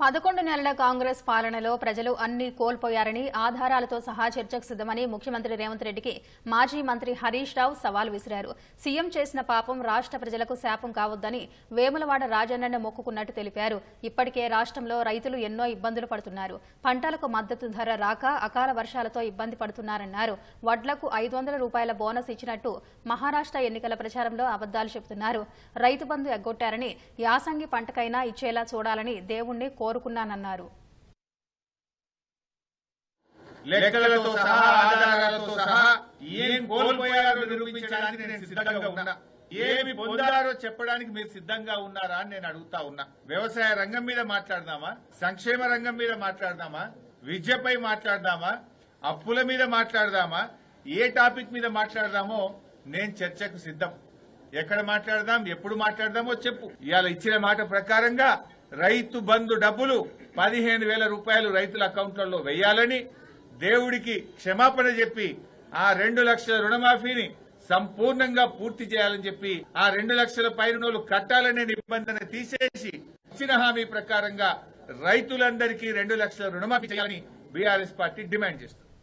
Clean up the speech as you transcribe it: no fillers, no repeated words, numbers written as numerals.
11 నెలల కాంగ్రెస్ పాలనలో ప్రజలు అన్ని కోల్పోయారని ఆధారాలతో సహా చర్చకు సిద్దమని ముఖ్యమంత్రి రేవంత్ రెడ్డికి మాజీ మంత్రి హరీష్ రావు సవాల్ విసిరారు. సీఎం చేసిన పాపం రాష్ట్ర ప్రజలకు శాపం కావద్దని వేములవాడ రాజన్నను మొక్కుకున్నట్టు తెలిపారు. ఇప్పటికే రాష్ట్రంలో రైతులు ఎన్నో ఇబ్బందులు పడుతున్నారు. పంటలకు మద్దతు ధర రాక అకాల వర్షాలతో ఇబ్బంది పడుతున్నారన్నారు. వడ్లకు 500 రూపాయల బోనస్ ఇచ్చినట్టు మహారాష్ట్ర ఎన్నికల ప్రచారంలో అబద్దాలు చెబుతున్నారు. రైతు బంధు ఎగ్గొట్టారని యాసంగి పంటకైనా ఇచ్చేలా చూడాలని దేవుణ్ణి కోరుకున్నానన్నారు. లెక్కలతో సహా ఆధారాలతో సహా ఏం కోల్పోయారో నిరూపించడానికి నేను సిద్ధంగా ఉన్నా. ఏమి పొందారో చెప్పడానికి మీరు సిద్ధంగా ఉన్నారా అని నేను అడుగుతా ఉన్నా. వ్యవసాయ రంగం మీద మాట్లాడదామా, సంక్షేమ రంగం మీద మాట్లాడదామా, విద్యపై మాట్లాడదామా, అప్పుల మీద మాట్లాడదామా, ఏ టాపిక్ మీద మాట్లాడదామో నేను చర్చకు సిద్ధం. ఎక్కడ మాట్లాడదాం, ఎప్పుడు మాట్లాడదామో చెప్పు. ఇవాళ ఇచ్చిన మాట ప్రకారంగా రైతు బంధు డబ్బులు 15,000 రూపాయలు రైతుల అకౌంట్లలో వేయాలని, దేవుడికి క్షమాపణ చెప్పి ఆ 2 లక్షల రుణమాఫీని సంపూర్ణంగా పూర్తి చేయాలని చెప్పి ఆ 2 లక్షల పైరునోలు కట్టాలనే నిబంధన తీసేసి ఇచ్చిన హామీ ప్రకారంగా రైతులందరికీ 2 లక్షల రుణమాఫీ చేయాలని బీఆర్ఎస్ పార్టీ డిమాండ్ చేస్తుంది.